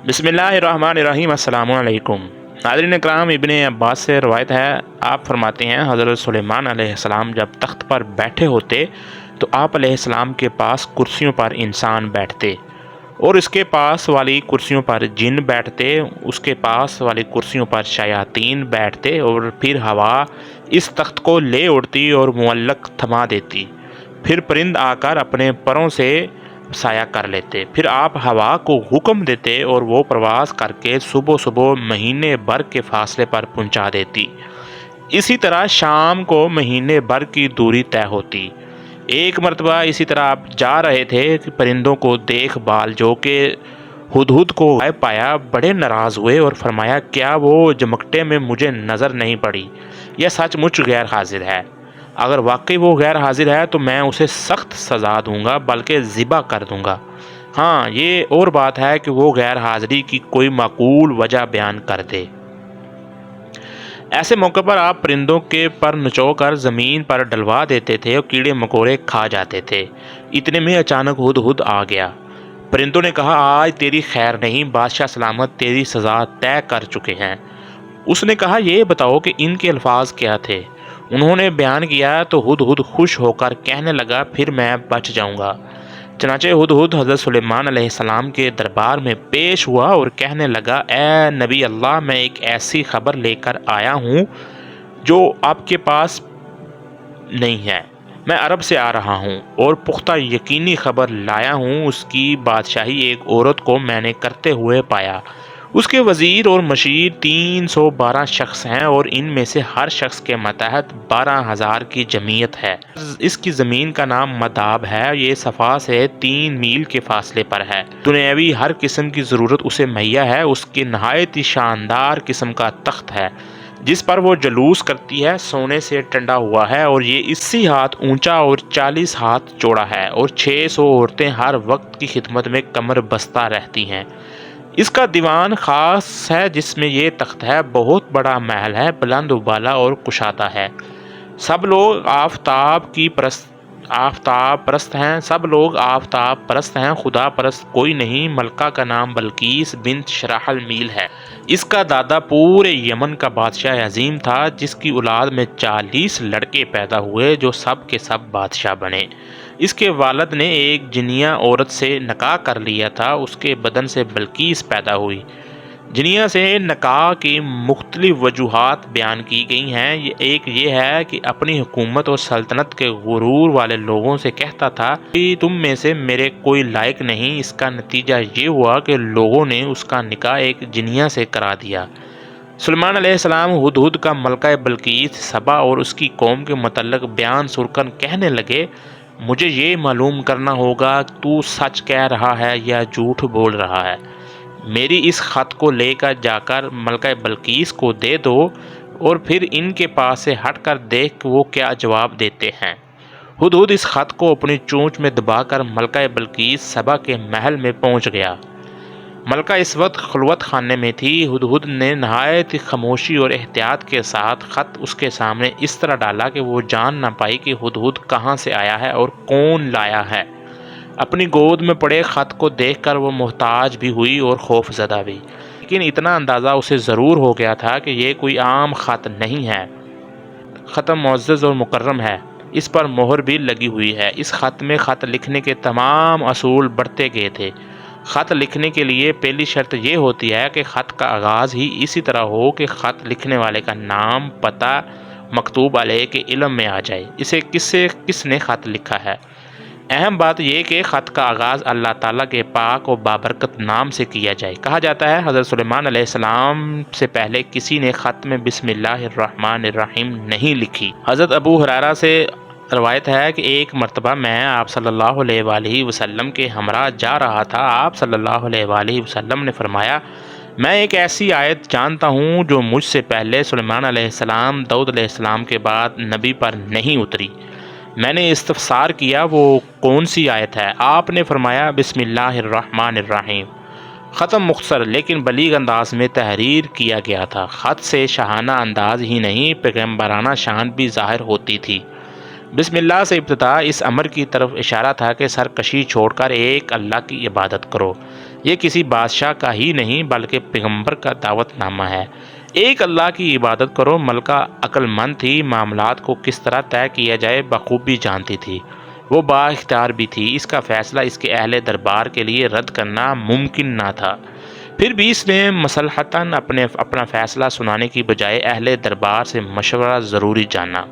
بسم اللہ الرحمن الرحیم۔ السلام علیکم ناظرین اکرام، ابن عباس سے روایت ہے، آپ فرماتے ہیں حضرت سلیمان علیہ السلام جب تخت پر بیٹھے ہوتے تو آپ علیہ السلام کے پاس کرسیوں پر انسان بیٹھتے اور اس کے پاس والی کرسیوں پر جن بیٹھتے، اس کے پاس والی کرسیوں پر شیاطین بیٹھتے، اور پھر ہوا اس تخت کو لے اڑتی اور معلق تھما دیتی، پھر پرند آ کر اپنے پروں سے سایہ کر لیتے، پھر آپ ہوا کو حکم دیتے اور وہ پرواز کر کے صبح صبح مہینے بھر کے فاصلے پر پہنچا دیتی۔ اسی طرح شام کو مہینے بھر کی دوری طے ہوتی۔ ایک مرتبہ اسی طرح آپ جا رہے تھے کہ پرندوں کو دیکھ بال جو کہ ہدہد کو غائب پایا، بڑے ناراض ہوئے اور فرمایا، کیا وہ جمکٹے میں مجھے نظر نہیں پڑی؟ یہ سچ مچ غیر حاضر ہے۔ اگر واقعی وہ غیر حاضر ہے تو میں اسے سخت سزا دوں گا، بلکہ ذبح کر دوں گا۔ ہاں، یہ اور بات ہے کہ وہ غیر حاضری کی کوئی معقول وجہ بیان کر دے۔ ایسے موقع پر آپ پرندوں کے پر نچو کر زمین پر ڈلوا دیتے تھے اور کیڑے مکوڑے کھا جاتے تھے۔ اتنے میں اچانک ہدہد آ گیا۔ پرندوں نے کہا، آج تیری خیر نہیں، بادشاہ سلامت تیری سزا طے کر چکے ہیں۔ اس نے کہا، یہ بتاؤ کہ ان کے الفاظ کیا تھے؟ انہوں نے بیان کیا تو ہدہد خوش ہو کر کہنے لگا، پھر میں بچ جاؤں گا۔ چنانچہ ہدہد حضرت سلیمان علیہ السلام کے دربار میں پیش ہوا اور کہنے لگا، اے نبی اللہ، میں ایک ایسی خبر لے کر آیا ہوں جو آپ کے پاس نہیں ہے۔ میں عرب سے آ رہا ہوں اور پختہ یقینی خبر لایا ہوں۔ اس کی بادشاہی ایک عورت کو میں نے کرتے ہوئے پایا۔ اس کے وزیر اور مشیر 312 شخص ہیں اور ان میں سے ہر شخص کے ماتحت 12,000 کی جمعیت ہے۔ اس کی زمین کا نام مداب ہے، یہ صفا سے 3 میل کے فاصلے پر ہے۔ دنیاوی ہر قسم کی ضرورت اسے مہیا ہے۔ اس کے نہایت ہی شاندار قسم کا تخت ہے جس پر وہ جلوس کرتی ہے، سونے سے ٹنڈا ہوا ہے اور یہ 80 ہاتھ اونچا اور 40 ہاتھ چوڑا ہے، اور 600 عورتیں ہر وقت کی خدمت میں کمر بستہ رہتی ہیں۔ اس کا دیوان خاص ہے جس میں یہ تخت ہے، بہت بڑا محل ہے، بلند و بالا اور کشادہ ہے۔ سب لوگ آفتاب پرست ہیں، خدا پرست کوئی نہیں۔ ملکہ کا نام بلقیس بنت شرحل میل ہے۔ اس کا دادا پورے یمن کا بادشاہ عظیم تھا، جس کی اولاد میں 40 لڑکے پیدا ہوئے جو سب کے سب بادشاہ بنے۔ اس کے والد نے ایک جنیا عورت سے نکاح کر لیا تھا، اس کے بدن سے بلقیس پیدا ہوئی۔ جنیا سے نکاح کی مختلف وجوہات بیان کی گئی ہیں۔ ایک یہ ہے کہ اپنی حکومت اور سلطنت کے غرور والے لوگوں سے کہتا تھا کہ تم میں سے میرے کوئی لائق نہیں۔ اس کا نتیجہ یہ ہوا کہ لوگوں نے اس کا نکاح ایک جنیا سے کرا دیا۔ سلیمان علیہ السلام ہدہد کا ملکہ بلقیس سبا اور اس کی قوم کے متعلق بیان سن کر کہنے لگے، مجھے یہ معلوم کرنا ہوگا تو سچ کہہ رہا ہے یا جھوٹ بول رہا ہے۔ میری اس خط کو لے کر جا کر ملکہ بلقیس کو دے دو اور پھر ان کے پاس سے ہٹ کر دیکھ کہ وہ کیا جواب دیتے ہیں۔ ہدہد اس خط کو اپنی چونچ میں دبا کر ملکہ بلقیس سبا کے محل میں پہنچ گیا۔ ملکہ اس وقت خلوت خانے میں تھی۔ ہدہد نے نہایت خاموشی اور احتیاط کے ساتھ خط اس کے سامنے اس طرح ڈالا کہ وہ جان نہ پائی کہ ہدہد کہاں سے آیا ہے اور کون لایا ہے۔ اپنی گود میں پڑے خط کو دیکھ کر وہ محتاج بھی ہوئی اور خوف زدہ بھی، لیکن اتنا اندازہ اسے ضرور ہو گیا تھا کہ یہ کوئی عام خط نہیں ہے، خط معزز اور مکرم ہے، اس پر مہر بھی لگی ہوئی ہے۔ اس خط میں خط لکھنے کے تمام اصول بڑھتے گئے تھے۔ خط لکھنے کے لیے پہلی شرط یہ ہوتی ہے کہ خط کا آغاز ہی اسی طرح ہو کہ خط لکھنے والے کا نام، پتہ مکتوب علیہ کے علم میں آ جائے، اسے کس نے خط لکھا ہے۔ اہم بات یہ کہ خط کا آغاز اللہ تعالیٰ کے پاک و بابرکت نام سے کیا جائے۔ کہا جاتا ہے حضرت سلیمان علیہ السلام سے پہلے کسی نے خط میں بسم اللہ الرحمن الرحیم نہیں لکھی۔ حضرت ابو ہریرہ سے روایت ہے کہ ایک مرتبہ میں آپ صلی اللہ علیہ وآلہ وسلم کے ہمراہ جا رہا تھا۔ آپ صلی اللہ علیہ وآلہ وسلم نے فرمایا، میں ایک ایسی آیت جانتا ہوں جو مجھ سے پہلے سلیمان علیہ السلام، داؤد علیہ السلام کے بعد نبی پر نہیں اتری۔ میں نے استفسار کیا، وہ کون سی آیت ہے؟ آپ نے فرمایا، بسم اللہ الرحمن الرحیم۔ ختم مختصر لیکن بلیغ انداز میں تحریر کیا گیا تھا۔ خط سے شاہانہ انداز ہی نہیں، پیغمبرانہ شان بھی ظاہر ہوتی تھی۔ بسم اللہ سے ابتدا اس امر کی طرف اشارہ تھا کہ سرکشی چھوڑ کر ایک اللہ کی عبادت کرو۔ یہ کسی بادشاہ کا ہی نہیں بلکہ پیغمبر کا دعوت نامہ ہے۔ ایک اللہ کی عبادت کرو۔ ملکہ عقل مند تھی، معاملات کو کس طرح طے کیا جائے بخوبی جانتی تھی، وہ با اختیار بھی تھی۔ اس کا فیصلہ اس کے اہل دربار کے لیے رد کرنا ممکن نہ تھا، پھر بھی اس نے مصلحتاً اپنا فیصلہ سنانے کی بجائے اہل دربار سے مشورہ ضروری جانا۔